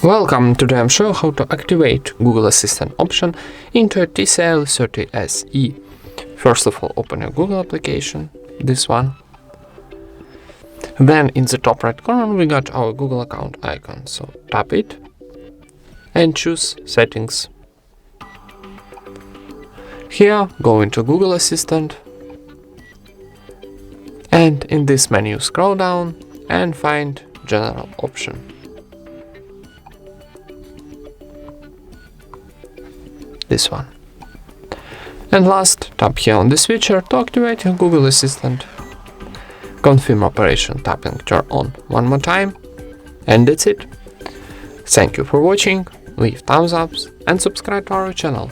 Welcome, today I'm showing how to activate Google Assistant option into a TCL 30SE. First of all, open your Google application, this one. Then in the top right corner we got our Google account icon, so tap it and choose Settings. Here go into Google Assistant and in this menu scroll down and find General option. This one. And last, tap here on the switcher to activate your Google Assistant. Confirm operation tapping turn on one more time. And that's it. Thank you for watching, leave thumbs up and subscribe to our channel.